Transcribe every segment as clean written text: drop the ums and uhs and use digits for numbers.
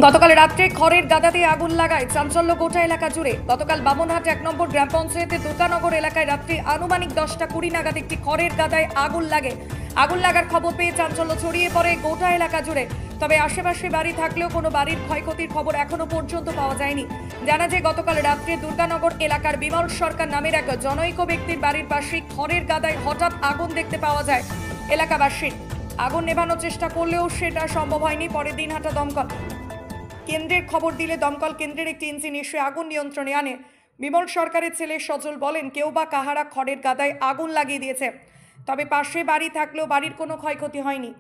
গতকাল রাত্রে খড়ের গাদাতে আগুন লাগায় চাঞ্চল্য গোটা এলাকা জুড়ে। গতকাল বামনহাট 1 নম্বর গ্রাম পঞ্চায়েতের দুর্গানগর এলাকায় রাত্রি আনুমানিক 10টা 20 নাগাদ একটি খড়ের গাদায় আগুন লাগে। আগুন লাগার খবর পেয়ে চাঞ্চল্য ছড়িয়ে পড়ে গোটা এলাকা জুড়ে। তবে আশেপাশে বাড়ি থাকলেও কোনো বাড়ির ক্ষয়ক্ষতির খবর এখনো পর্যন্ত পাওয়া যায়নি। জানা যায় গতকাল রাত্রে দুর্গানগর এলাকার বিমল সরকার নামের এক জনৈক ব্যক্তির বাড়ির পাশে খড়ের গাদায় হঠাৎ আগুন দেখতে পাওয়া যায় এলাকাবাসীর। আগুন নেভানোর চেষ্টা করলেও সেটা সম্ভব হয়নি। পরের দিন হাটা দমকল কেন্দ্রের খবর দিলে দমকল কেন্দ্রের একটি ইঞ্জিন এসে আগুন নিয়ন্ত্রণে আনে। বিমল সরকারের ছেলে সজল বলেন, কেউ বা কাহারা খড়ের গাদায় আগুন লাগিয়ে দিয়েছে। তবে পাশে বাড়ি থাকলেও বাড়ির কোনো ক্ষয়ক্ষতি হয়নি।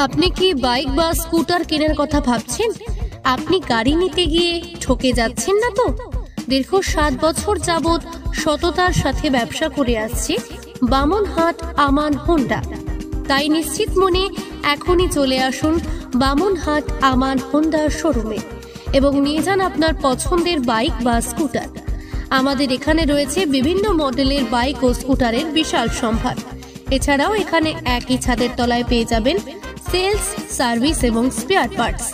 আপনি কি বাইক বা স্কুটার কেনার কথা ভাবছেন? আপনি গাড়ি নিতে গিয়ে ঠকে যাচ্ছেন না তো? দীর্ঘ 7 বছর যাবৎ সততার সাথে ব্যবসা করে আসছে বামনহাট আমান হোন্ডা। তাই নিশ্চিত মনে এখনই চলে আসুন বামনহাট আমান হোন্ডা শোরুমে এবং নিয়ে যান আপনার পছন্দের বাইক বা স্কুটার। আমাদের এখানে রয়েছে বিভিন্ন মডেলের বাইক ও স্কুটারের বিশাল সম্ভার। এছাড়াও এখানে একই ছাদের তলায় পেয়ে যাবেন সেলস, সার্ভিস এবং স্পেয়ার পার্টস।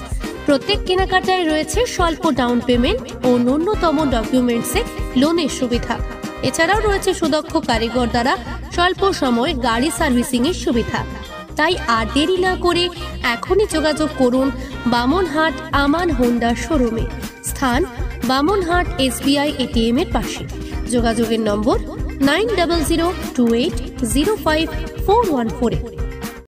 প্রত্যেক কেনাকাটায় রয়েছে স্বল্প ডাউন পেমেন্ট ও ন্যূনতম ডকুমেন্টসে লোনের সুবিধা। এছাড়াও রয়েছে সুদক্ষ কারিগর দ্বারা স্বল্প সময়ে গাড়ি সার্ভিসিং এর সুবিধা। তাই আর দেরি না করে এখনই যোগাযোগ করুন বামনহাট আমান হোন্ডা শোরুমে। স্থান বামনহাট SBI ATM এর পাশে। যোগাযোগের নম্বর 9002805414।